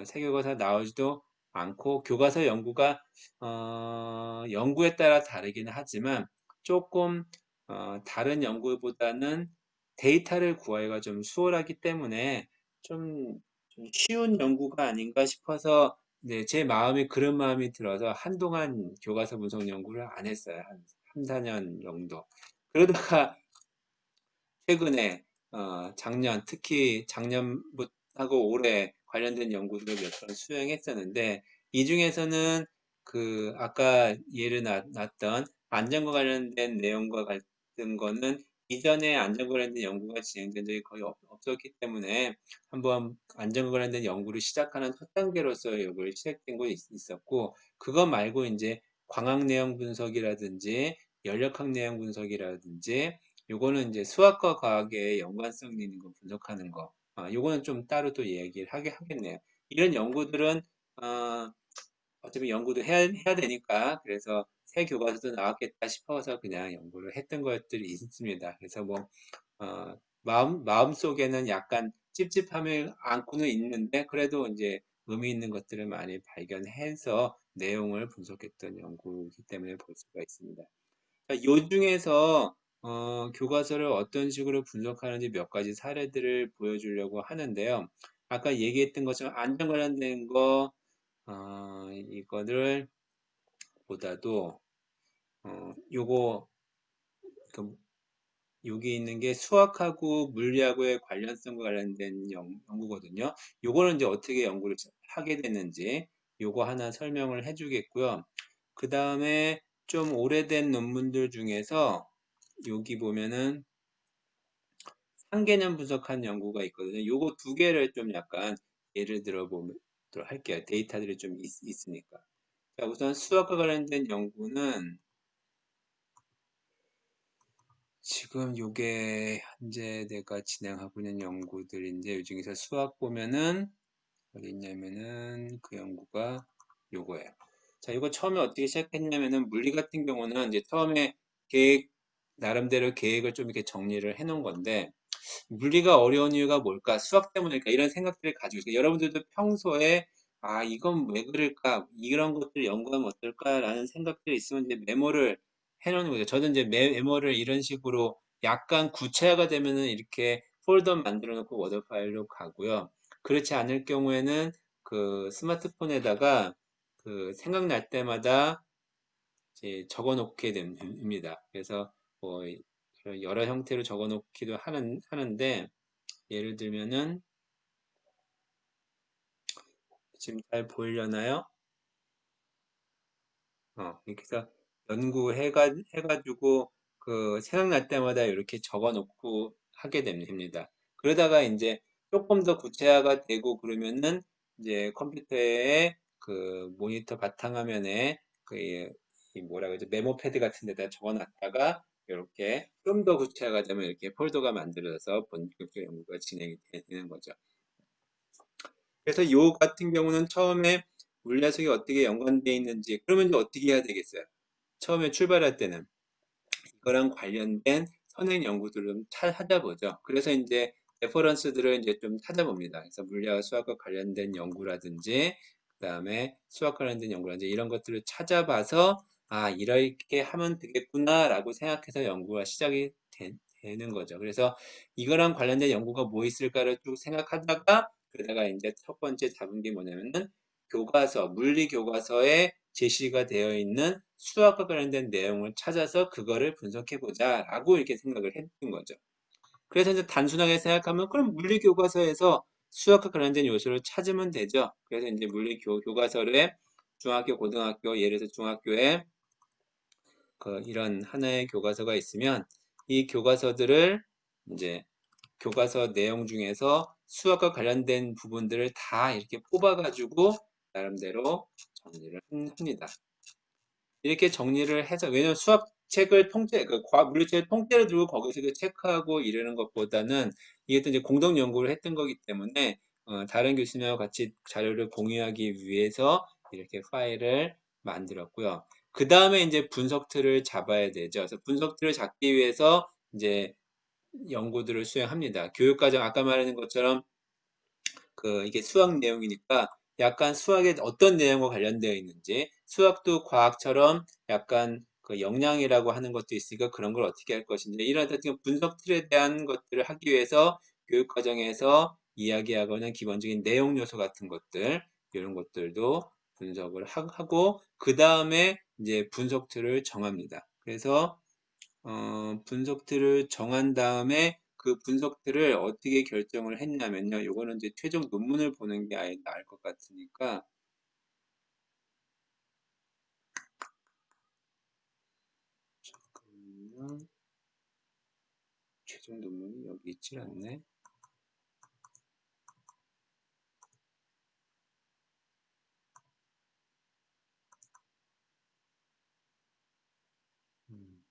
새 교과서 나오지도 않고, 교과서 연구가, 연구에 따라 다르기는 하지만, 조금, 다른 연구보다는 데이터를 구하기가 좀 수월하기 때문에, 좀, 좀 쉬운 연구가 아닌가 싶어서, 네, 제 마음이 그런 마음이 들어서 한동안 교과서 분석 연구를 안 했어요. 한 3, 4년 정도. 그러다가 최근에 작년 특히 작년하고 올해 관련된 연구들을 몇 번 수행했었는데 이 중에서는 그 아까 예를 놨던 안전과 관련된 내용과 같은 거는 이전에 안전과 관련된 연구가 진행된 적이 거의 없었기 때문에 한번 안전과 관련된 연구를 시작하는 첫 단계로서 이걸 시작된 거 있었고 그거 말고 이제 광학 내용 분석이라든지 연력학 내용 분석이라든지 요거는 이제 수학과 과학의 연관성 있는 거 분석하는 거. 요거는 좀 따로 또 얘기를 하겠네요. 이런 연구들은, 어차피 연구도 해야 되니까, 그래서 새 교과서도 나왔겠다 싶어서 그냥 연구를 했던 것들이 있습니다. 그래서 뭐, 마음속에는 약간 찝찝함을 안고는 있는데, 그래도 이제 의미 있는 것들을 많이 발견해서 내용을 분석했던 연구이기 때문에 볼 수가 있습니다. 요 중에서 교과서를 어떤 식으로 분석하는지 몇 가지 사례들을 보여주려고 하는데요. 아까 얘기했던 것처럼 안전 관련된 거 이거를 보다도 요거 그, 여기 있는 게 수학하고 물리하고의 관련성과 관련된 연구거든요. 요거는 이제 어떻게 연구를 하게 됐는지 요거 하나 설명을 해주겠고요. 그 다음에 좀 오래된 논문들 중에서 여기 보면은 상개념 분석한 연구가 있거든요. 요거 두 개를 좀 약간 예를 들어 보도록 할게요. 데이터들이 좀 있으니까. 자, 우선 수학과 관련된 연구는 지금 요게 현재 내가 진행하고 있는 연구들인데 요 중에서 수학 보면은 어디 있냐면은 그 연구가 요거예요. 자, 이거 처음에 어떻게 시작했냐면은 물리 같은 경우는 이제 처음에 나름대로 계획을 좀 이렇게 정리를 해 놓은 건데 물리가 어려운 이유가 뭘까? 수학 때문일까? 이런 생각들을 가지고 있어요. 여러분들도 평소에 이건 왜 그럴까? 이런 것들 연구하면 어떨까라는 생각들이 있으면 이제 메모를 해놓는 거죠. 저는 이제 메모를 이런 식으로 약간 구체화가 되면은 이렇게 폴더 만들어 놓고 워드 파일로 가고요. 그렇지 않을 경우에는 그 스마트폰에다가 그 생각날 때마다 이제 적어 놓게 됩니다. 그래서 뭐 여러 형태로 적어 놓기도 하는데 예를 들면은 지금 잘 보이려나요? 이렇게 해서 해가지고 그 생각날 때마다 이렇게 적어 놓고 하게 됩니다. 그러다가 이제 조금 더 구체화가 되고 그러면은 이제 컴퓨터에 그 모니터 바탕화면에 이 뭐라 그러죠? 메모 패드 같은 데다 적어 놨다가 이렇게 좀 더 구체화가 되면 이렇게 폴더가 만들어져서 본격적 연구가 진행이 되는 거죠. 그래서 요 같은 경우는 처음에 물리학이 어떻게 연관되어 있는지 그러면 이제 어떻게 해야 되겠어요? 처음에 출발할 때는 이거랑 관련된 선행 연구들을 좀 찾아보죠. 그래서 이제 레퍼런스들을 이제 좀 찾아봅니다. 그래서 물리학, 수학과 관련된 연구라든지 그다음에 수학 관련된 연구라든지 이런 것들을 찾아봐서 이렇게 하면 되겠구나라고 생각해서 연구가 시작이 되는 거죠. 그래서 이거랑 관련된 연구가 뭐 있을까를 쭉 생각하다가 그러다가 이제 첫 번째 잡은 게 뭐냐면은 교과서, 물리 교과서에 제시가 되어 있는 수학과 관련된 내용을 찾아서 그거를 분석해 보자라고 이렇게 생각을 했던 거죠. 그래서 이제 단순하게 생각하면 그럼 물리 교과서에서 수학과 관련된 요소를 찾으면 되죠. 그래서 이제 물리 교과서를 중학교, 고등학교, 예를 들어서 중학교에 그 이런 하나의 교과서가 있으면 이 교과서들을 이제 교과서 내용 중에서 수학과 관련된 부분들을 다 이렇게 뽑아가지고 나름대로 정리를 합니다. 이렇게 정리를 해서, 왜냐면 수학책을 통째, 물리책을 통째로 들고 거기서 체크하고 이러는 것보다는 이게 또 이제 공동 연구를 했던 거기 때문에 다른 교수님하고 같이 자료를 공유하기 위해서 이렇게 파일을 만들었고요. 그 다음에 이제 분석 틀을 잡아야 되죠. 그래서 분석 틀을 잡기 위해서 이제 연구들을 수행합니다. 교육과정 아까 말한 것처럼 이게 수학 내용이니까 약간 수학에 어떤 내용과 관련되어 있는지, 수학도 과학처럼 약간 그 역량이라고 하는 것도 있으니까 그런 걸 어떻게 할 것인지, 이런 어떤 분석 틀에 대한 것들을 하기 위해서 교육 과정에서 이야기하고는 기본적인 내용 요소 같은 것들, 이런 것들도 분석을 하고 그 다음에 이제 분석 틀을 정합니다. 그래서 분석들을 정한 다음에 그 분석들을 어떻게 결정을 했냐면요. 요거는 이제 최종 논문을 보는 게 아예 나을 것 같으니까, 잠깐만요. 최종 논문이 여기 있질 않네. 음.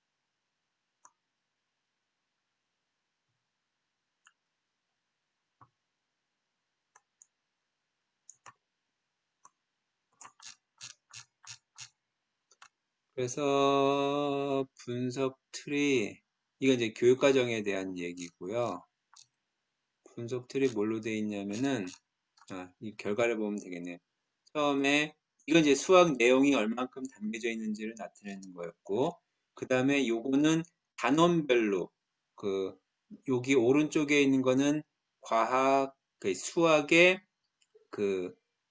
그래서 분석 틀이, 이건 이제 교육과정에 대한 얘기고요. 분석 틀이 뭘로 되어 있냐면은, 이 결과를 보면 되겠네요. 처음에 이건 이제 수학 내용이 얼만큼 담겨져 있는지를 나타내는 거였고, 그 다음에 요거는 단원별로, 그 여기 오른쪽에 있는 거는 과학, 수학의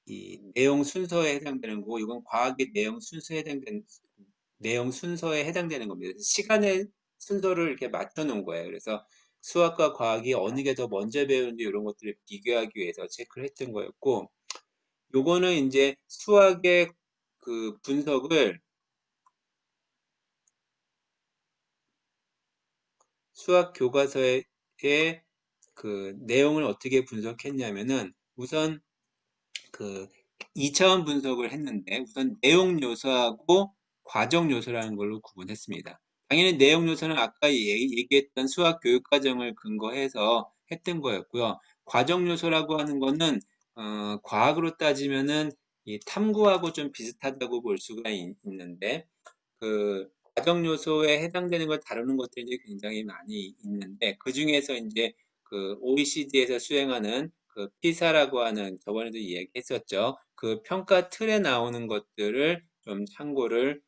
이 내용 순서에 해당되는 거고, 이건 과학의 내용 순서에 해당되는 내용 순서에 해당되는 겁니다. 시간의 순서를 이렇게 맞춰 놓은 거예요. 그래서 수학과 과학이 어느 게 더 먼저 배우는지 이런 것들을 비교하기 위해서 체크를 했던 거였고, 요거는 이제 수학의 그 분석을, 수학 교과서의 그 내용을 어떻게 분석했냐면은, 우선 그 2차원 분석을 했는데, 우선 내용 요소하고 과정 요소라는 걸로 구분했습니다. 당연히 내용 요소는 아까 얘기했던 수학 교육 과정을 근거해서 했던 거였고요. 과정 요소라고 하는 거는 과학으로 따지면은 이 탐구하고 좀 비슷하다고 볼 수가 있는데, 그 과정 요소에 해당되는 걸 다루는 것들이 굉장히 많이 있는데, 그 중에서 이제 그 OECD에서 수행하는 그 피사라고 하는, 저번에도 이야기했었죠. 그 평가 틀에 나오는 것들을 좀 참고를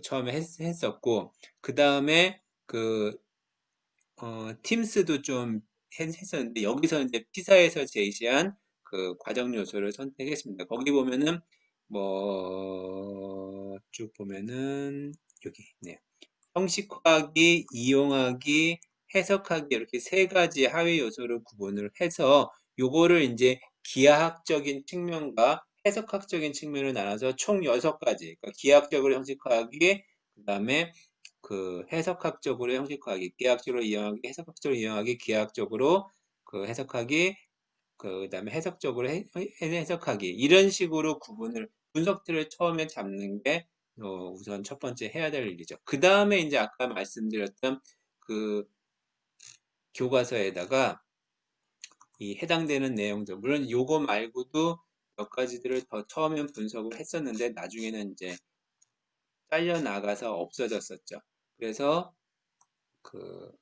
처음에 했었고, 그 다음에 팀스도 좀 했었는데, 여기서 이제 피사에서 제시한 그 과정 요소를 선택했습니다. 거기 보면은 뭐 쭉 보면은 여기 있네요. 형식화하기, 이용하기, 해석하기, 이렇게 세 가지 하위 요소를 구분을 해서 요거를 이제 기하학적인 측면과 해석학적인 측면을 나눠서 총 6가지, 그러니까 기하학적으로 형식화하기, 그 다음에 그 해석학적으로 형식화하기, 기하학적으로 이용하기, 해석학적으로 이용하기, 기하학적으로 해석하기, 그 다음에 해석적으로 해석하기, 이런 식으로 구분을, 분석들을 처음에 잡는 게 우선 첫 번째 해야 될 일이죠. 그 다음에 이제 아까 말씀드렸던 그 교과서에다가 이 해당되는 내용들, 물론 요거 말고도 몇 가지들을 더 처음엔 분석을 했었는데 나중에는 이제 잘려 나가서 없어졌었죠. 그래서 그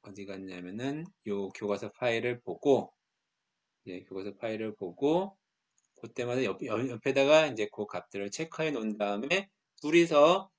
어디 갔냐면은 요 교과서 파일을 보고, 교과서 파일을 보고 그때마다 옆에다가 이제 그 값들을 체크해 놓은 다음에 둘이서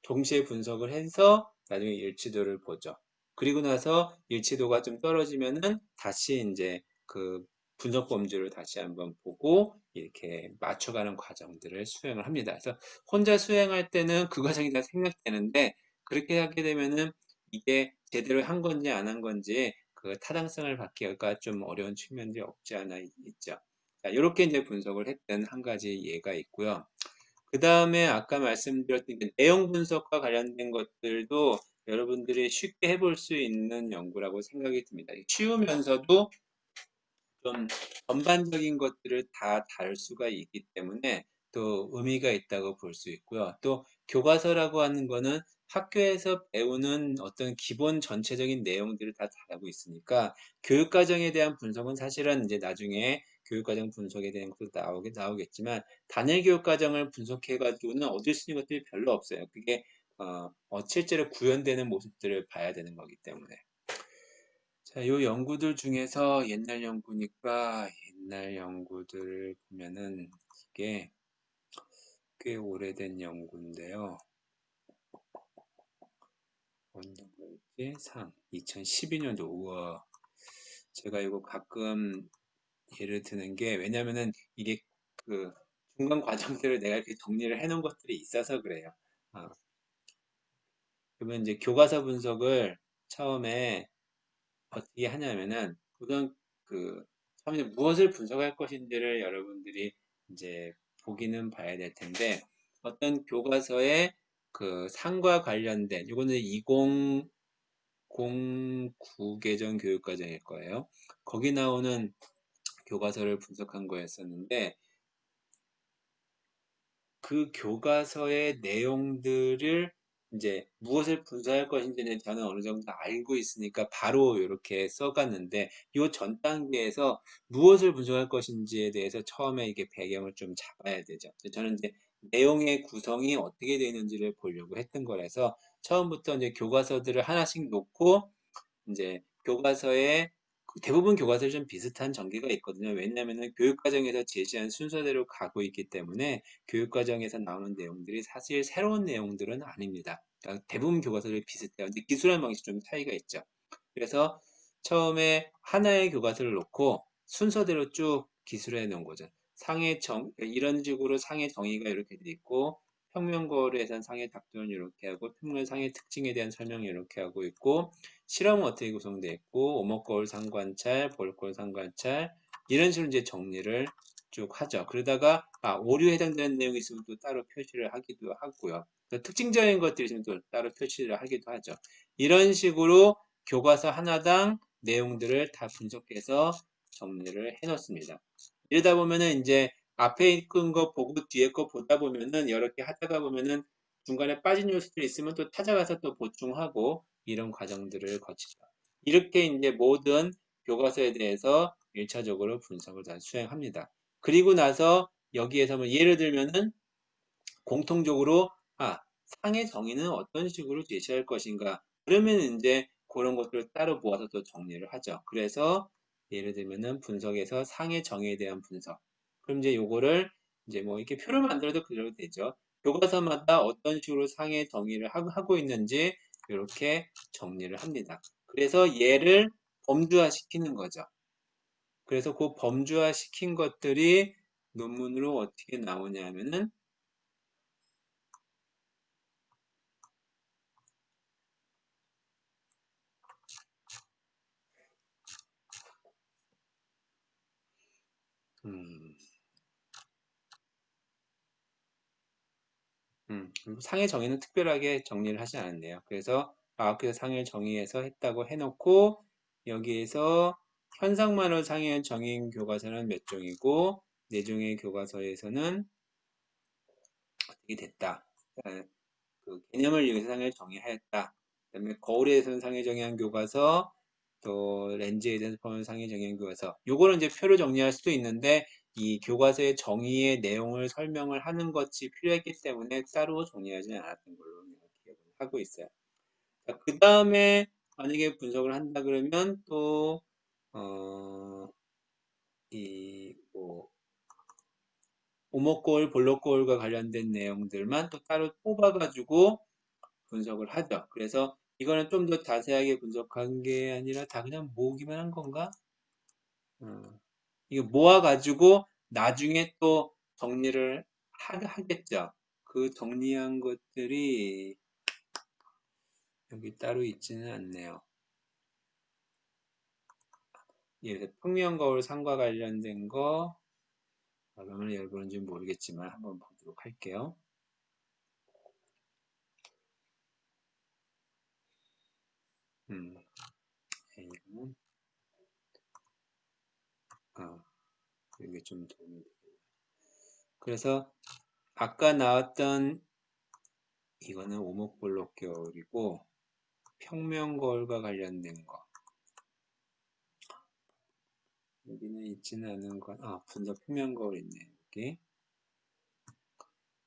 동시에 분석을 해서 나중에 일치도를 보죠. 그리고 나서 일치도가 좀 떨어지면은 다시 이제 그 분석 범주를 다시 한번 보고 이렇게 맞춰가는 과정들을 수행을 합니다. 그래서 혼자 수행할 때는 그 과정이 다 생략되는데, 그렇게 하게 되면은 이게 제대로 한 건지 안 한 건지 그 타당성을 받기가 좀 어려운 측면이 없지 않아 있죠. 자, 이렇게 이제 분석을 했던 한 가지 예가 있고요. 그 다음에 아까 말씀드렸던 그 내용 분석과 관련된 것들도 여러분들이 쉽게 해볼 수 있는 연구라고 생각이 듭니다. 쉬우면서도 좀 전반적인 것들을 다 다룰 수가 있기 때문에 또 의미가 있다고 볼 수 있고요. 또 교과서라고 하는 거는 학교에서 배우는 어떤 기본 전체적인 내용들을 다 다루고 있으니까 교육과정에 대한 분석은 사실은 이제 나중에 교육과정 분석에 대한 것도 나오겠지만 단일 교육과정을 분석해가지고는 얻을 수 있는 것들이 별로 없어요. 그게 실제로 구현되는 모습들을 봐야 되는 거기 때문에. 자, 요 연구들 중에서 옛날 연구니까 옛날 연구들을 보면은 이게 꽤 오래된 연구인데요. 언제였지? 2012년도. 우와. 제가 이거 가끔 예를 드는 게 왜냐면은 이게 그 중간 과정들을 내가 이렇게 정리를 해놓은 것들이 있어서 그래요. 아, 그러면 이제 교과서 분석을 처음에 어떻게 하냐면은 우선 그 처음에 무엇을 분석할 것인지를 여러분들이 이제 보기는 봐야 될 텐데 어떤 교과서의 그 상과 관련된 이거는 2009 개정 교육과정일 거예요. 거기 나오는 교과서를 분석한 거였었는데 그 교과서의 내용들을 이제 무엇을 분석할 것인지는 저는 어느 정도 알고 있으니까 바로 이렇게 써갔는데 이 전 단계에서 무엇을 분석할 것인지에 대해서 처음에 이게 배경을 좀 잡아야 되죠. 저는 이제 내용의 구성이 어떻게 되는지를 보려고 했던 거라서 처음부터 이제 교과서들을 하나씩 놓고 이제 교과서에 대부분 교과서에 좀 비슷한 전개가 있거든요. 왜냐하면 교육과정에서 제시한 순서대로 가고 있기 때문에 교육과정에서 나오는 내용들이 사실 새로운 내용들은 아닙니다. 그러니까 대부분 교과서들이 비슷해요. 근데 기술한 방식이 좀 차이가 있죠. 그래서 처음에 하나의 교과서를 놓고 순서대로 쭉 기술해 놓은 거죠. 이런 식으로 상의 정의가 이렇게 돼 있고, 평면거울에 대한 상의 작도는 이렇게 하고, 평면상의 특징에 대한 설명이 이렇게 하고 있고, 실험은 어떻게 구성되어 있고, 오목거울 상관찰, 볼거울 상관찰, 이런 식으로 이제 정리를 쭉 하죠. 그러다가, 오류에 해당되는 내용이 있으면 또 따로 표시를 하기도 하고요. 특징적인 것들이 있으면 또 따로 표시를 하기도 하죠. 이런 식으로 교과서 하나당 내용들을 다 분석해서 정리를 해 놓습니다. 이러다 보면은 이제 앞에 있는 거 보고 뒤에 거 보다 보면은 이렇게 하다가 보면은 중간에 빠진 요소들이 있으면 또 찾아가서 또 보충하고 이런 과정들을 거치죠. 이렇게 이제 모든 교과서에 대해서 1차적으로 분석을 다 수행합니다. 그리고 나서 여기에서 뭐 예를 들면은 공통적으로 상의 정의는 어떤 식으로 제시할 것인가 그러면 이제 그런 것들을 따로 모아서 또 정리를 하죠. 그래서 예를 들면은 분석에서 상의 정의에 대한 분석. 그럼 이제 요거를 이제 뭐 이렇게 표를 만들어도 그대로 되죠. 교과서마다 어떤 식으로 상의 정의를 하고 있는지 이렇게 정리를 합니다. 그래서 얘를 범주화 시키는 거죠. 그래서 그 범주화 시킨 것들이 논문으로 어떻게 나오냐면은 음, 상해 정의는 특별하게 정리를 하지 않았네요. 그래서 그래서 상해를 정의해서 했다고 해놓고 여기에서 현상만으로 상해를 정의한 교과서는 몇 종이고 내종의 교과서에서는 어떻게 됐다. 그 개념을 이용해서 상해를 정의하였다. 그다음에 거울에 대해서는 상해 정의한 교과서, 또 렌즈에 대해서 상해 정의한 교과서. 요거는 이제 표로 정리할 수도 있는데 이 교과서의 정의의 내용을 설명을 하는 것이 필요했기 때문에 따로 정리하지 않았던 걸로 기억을 하고 있어요. 그 다음에 만약에 분석을 한다 그러면 또 뭐 오목거울, 볼록거울과 관련된 내용들만 또 따로 뽑아가지고 분석을 하죠. 그래서 이거는 좀 더 자세하게 분석한 게 아니라 다 그냥 모으기만 한 건가? 이거 모아가지고 나중에 또 정리를 하겠죠. 그 정리한 것들이 여기 따로 있지는 않네요. 예를 들어 평면거울 상과 관련된 거 얼마나 열보는지 모르겠지만 한번 보도록 할게요. 음, 이거는 좀 도움이 되겠네요. 그래서 아까 나왔던 이거는 오목볼록 계열이고 평면거울과 관련된 거 여기는 있지는 않은 건 분석 평면거울 있네 여기.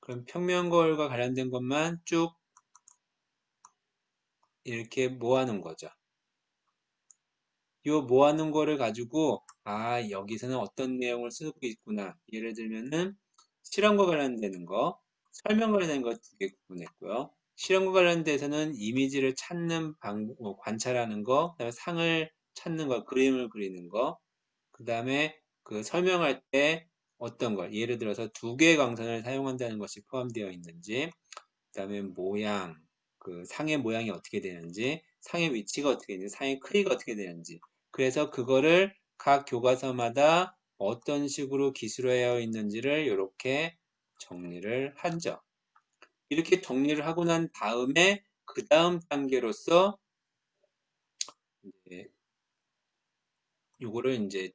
그럼 평면거울과 관련된 것만 쭉 이렇게 모아놓은 거죠. 요 모아놓은 거를 가지고 여기서는 어떤 내용을 쓰고 있구나. 예를 들면은 실험과 관련되는 거, 설명 관련된 거 두 개 구분했고요. 실험과 관련돼서는 이미지를 찾는 관찰하는 거, 그다음에 상을 찾는 거, 그림을 그리는 거, 그 다음에 그 설명할 때 어떤 걸, 예를 들어서 두 개의 광선을 사용한다는 것이 포함되어 있는지, 그 다음에 모양, 그 상의 모양이 어떻게 되는지, 상의 위치가 어떻게 되는지, 상의 크기가 어떻게 되는지. 그래서 그거를 각 교과서마다 어떤 식으로 기술하여 있는지를 이렇게 정리를 하죠. 이렇게 정리를 하고 난 다음에 그 다음 단계로서 이제 요거를 이제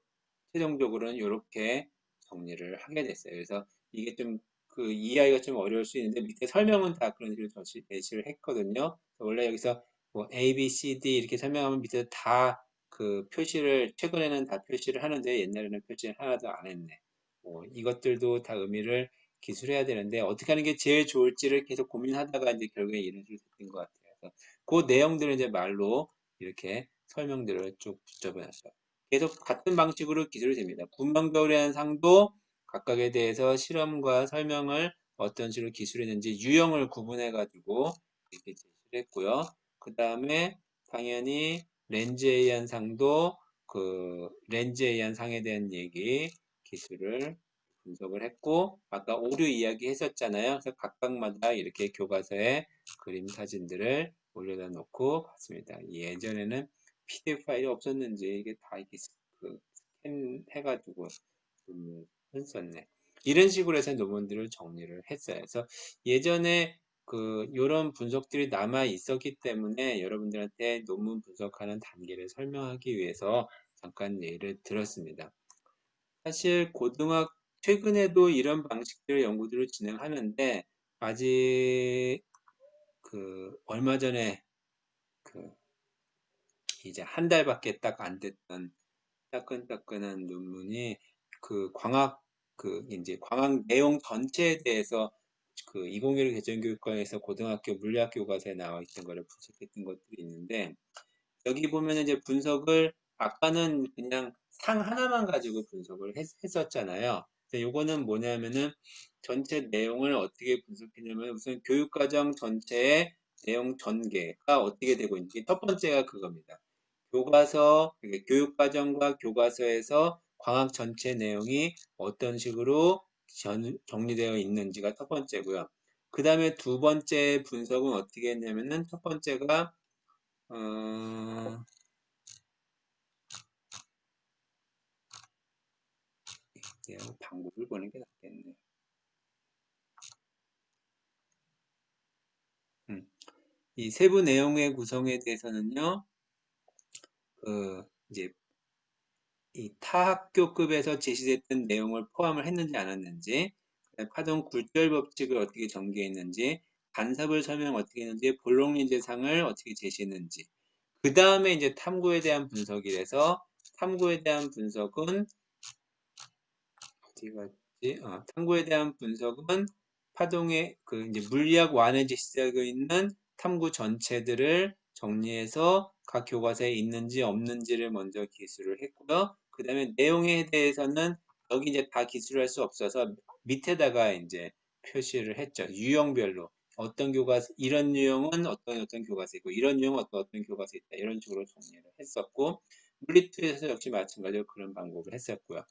최종적으로는 이렇게 정리를 하게 됐어요. 그래서 이게 좀 그 이해하기가 좀 어려울 수 있는데 밑에 설명은 다 그런 식으로 제시를 했거든요. 원래 여기서 뭐 A, B, C, D 이렇게 설명하면 밑에 다 그 표시를 최근에는 다 표시를 하는데 옛날에는 표시를 하나도 안 했네. 뭐 이것들도 다 의미를 기술해야 되는데 어떻게 하는 게 제일 좋을지를 계속 고민하다가 이제 결국에 이런 식으로 됐던 것 같아요. 그래서 그 내용들을 이제 말로 이렇게 설명들을 쭉 붙여보았어요. 계속 같은 방식으로 기술이 됩니다. 분방별이라는 상도 각각에 대해서 실험과 설명을 어떤 식으로 기술했는지 유형을 구분해 가지고 이렇게 제시를 했고요. 그 다음에 당연히 렌즈에 의한 상도 그 렌즈에 의한 상에 대한 얘기 기술을 분석을 했고 아까 오류 이야기 했었잖아요. 그래서 각각마다 이렇게 교과서에 그림 사진들을 올려다 놓고 봤습니다. 예전에는 PDF 파일이 없었는지 이게 다 이렇게 그 스캔해가지고 했었네. 이런 식으로 해서 논문들을 정리를 했어요. 그래서 예전에 그 이런 분석들이 남아 있었기 때문에 여러분들한테 논문 분석하는 단계를 설명하기 위해서 잠깐 예를 들었습니다. 사실 최근에도 이런 방식들의 연구들을 진행하는데 아직 그 얼마 전에 그 이제 한 달밖에 딱 안 됐던 따끈따끈한 논문이 그 광학 내용 전체에 대해서 그 2015 개정교육과에서 고등학교 물리학 교과서에 나와 있던 거를 분석했던 것들이 있는데 여기 보면 이제 분석을 아까는 그냥 상 하나만 가지고 분석을 했었잖아요. 요거는 뭐냐면은 전체 내용을 어떻게 분석했냐면 우선 교육과정 전체의 내용 전개가 어떻게 되고 있는지 첫 번째가 그겁니다. 교육과정과 교과서에서 광학 전체 내용이 어떤 식으로 정리되어 있는지가 첫 번째고요. 그 다음에 두 번째 분석은 어떻게 했냐면은 첫 번째가 방법을 보는 게 낫겠네. 이 세부 내용의 구성에 대해서는요, 이제 이 타학교급에서 제시됐던 내용을 포함을 했는지 안 했는지, 파동 굴절 법칙을 어떻게 전개했는지, 간섭을 설명 어떻게 했는지, 볼록리 대상을 어떻게 제시했는지, 그 다음에 이제 탐구에 대한 분석이라서 탐구에 대한 분석은 어디 갔지? 탐구에 대한 분석은 파동의 그 이제 물리학 완에 제시되고 있는 탐구 전체들을 정리해서 각 교과서에 있는지 없는지를 먼저 기술을 했고요. 그 다음에 내용에 대해서는 여기 이제 다 기술할 수 없어서 밑에다가 이제 표시를 했죠. 유형별로 어떤 교과서 이런 유형은 어떤 교과서 있고 이런 유형은 어떤 교과서 있다 이런 식으로 정리를 했었고 물리투에서 역시 마찬가지로 그런 방법을 했었고요.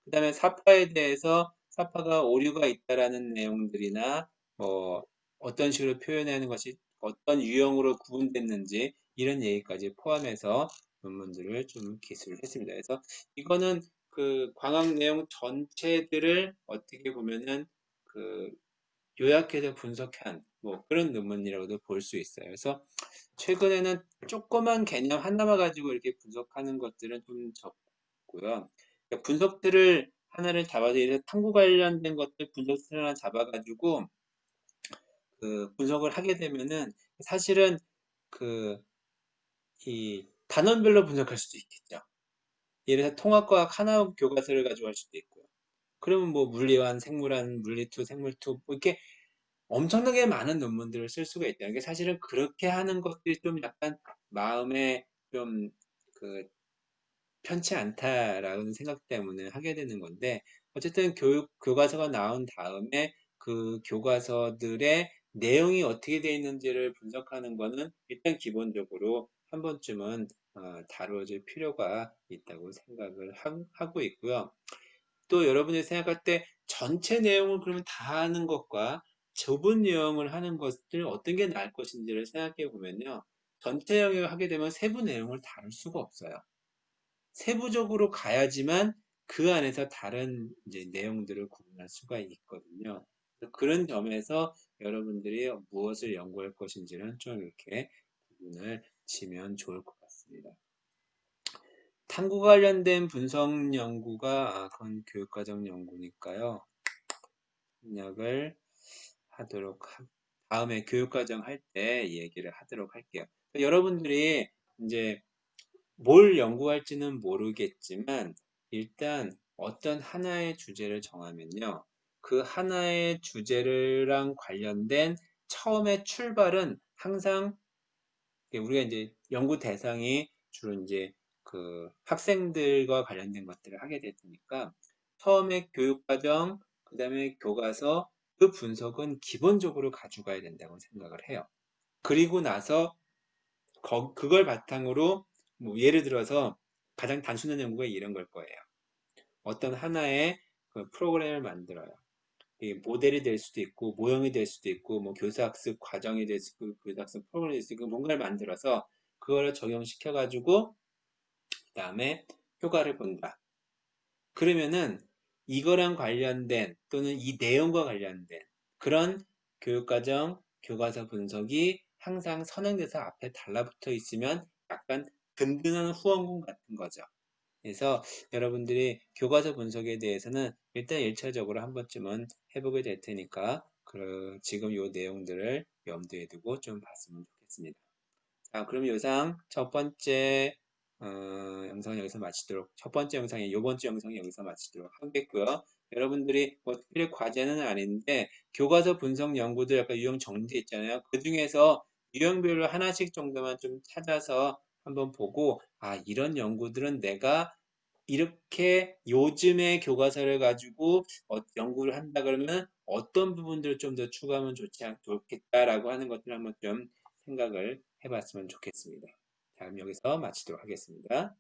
그 다음에 사파에 대해서 사파가 오류가 있다라는 내용들이나 뭐 어떤 식으로 표현하는 것이 어떤 유형으로 구분됐는지 이런 얘기까지 포함해서 논문들을 좀 기술을 했습니다. 그래서 이거는 그 광학 내용 전체들을 어떻게 보면은 그 요약해서 분석한 뭐 그런 논문이라고도 볼 수 있어요. 그래서 최근에는 조그만 개념 하나만 가지고 이렇게 분석하는 것들은 좀 적고요. 그러니까 분석들을 하나를 잡아서 이래서 탐구 관련된 것들 분석을 하나 잡아가지고 그 분석을 하게 되면은 사실은 그 이 단원별로 분석할 수도 있겠죠. 예를 들어서 통합과학 하나 교과서를 가지고 할 수도 있고요. 그러면 뭐 물리원, 생물원, 물리투, 생물투 뭐 이렇게 엄청나게 많은 논문들을 쓸 수가 있다는 게 사실은 그렇게 하는 것들이 좀 약간 마음에 좀 그 편치 않다라는 생각 때문에 하게 되는 건데 어쨌든 교과서가 나온 다음에 그 교과서들의 내용이 어떻게 되어 있는지를 분석하는 거는 일단 기본적으로 한 번쯤은 다루어질 필요가 있다고 생각을 하고 있고요. 또 여러분이 생각할 때 전체 내용을 그러면 다 하는 것과 좁은 내용을 하는 것들 어떤 게 나을 것인지를 생각해 보면요. 전체 영역을 하게 되면 세부 내용을 다룰 수가 없어요. 세부적으로 가야지만 그 안에서 다른 이제 내용들을 구분할 수가 있거든요. 그런 점에서 여러분들이 무엇을 연구할 것인지는 좀 이렇게 구분을 지면 좋을 것 같습니다. 탐구 관련된 분석 연구가 그건 교육과정 연구니까요. 생략을 다음에 교육과정 할 때 얘기를 하도록 할게요. 여러분들이 이제 뭘 연구할지는 모르겠지만 일단 어떤 하나의 주제를 정하면요. 그 하나의 주제랑 관련된 처음에 출발은 항상 우리가 이제 연구 대상이 주로 이제 그 학생들과 관련된 것들을 하게 되니까 처음에 교육과정, 그 다음에 교과서 그 분석은 기본적으로 가져가야 된다고 생각을 해요. 그리고 나서 그걸 바탕으로 뭐 예를 들어서 가장 단순한 연구가 이런 걸 거예요. 어떤 하나의 그 프로그램을 만들어요. 이 모델이 될 수도 있고 모형이 될 수도 있고 뭐 교사학습 과정이 될 수도 있고 교사학습 프로그램이 될 수도 있고 뭔가를 만들어서 그거를 적용시켜 가지고 그 다음에 효과를 본다. 그러면은 이거랑 관련된 또는 이 내용과 관련된 그런 교육과정, 교과서 분석이 항상 선행돼서 앞에 달라붙어 있으면 약간 든든한 후원군 같은 거죠. 그래서 여러분들이 교과서 분석에 대해서는 일단 1차적으로 한 번쯤은 해보게 될 테니까 지금 이 내용들을 염두에 두고 좀 봤으면 좋겠습니다. 자, 그럼 이상 첫 번째 영상은 여기서 마치도록 첫 번째 영상이 이번 주 영상이 여기서 마치도록 하겠고요. 여러분들이 뭐 특별히 과제는 아닌데 교과서 분석 연구들 약간 유형 정리돼 있잖아요. 그 중에서 유형별로 하나씩 정도만 좀 찾아서 한번 보고 이런 연구들은 내가 이렇게 요즘의 교과서를 가지고 연구를 한다 그러면 어떤 부분들을 좀 더 추가하면 좋겠다라고 하는 것들 한번 좀 생각을 해봤으면 좋겠습니다. 자, 그럼 여기서 마치도록 하겠습니다.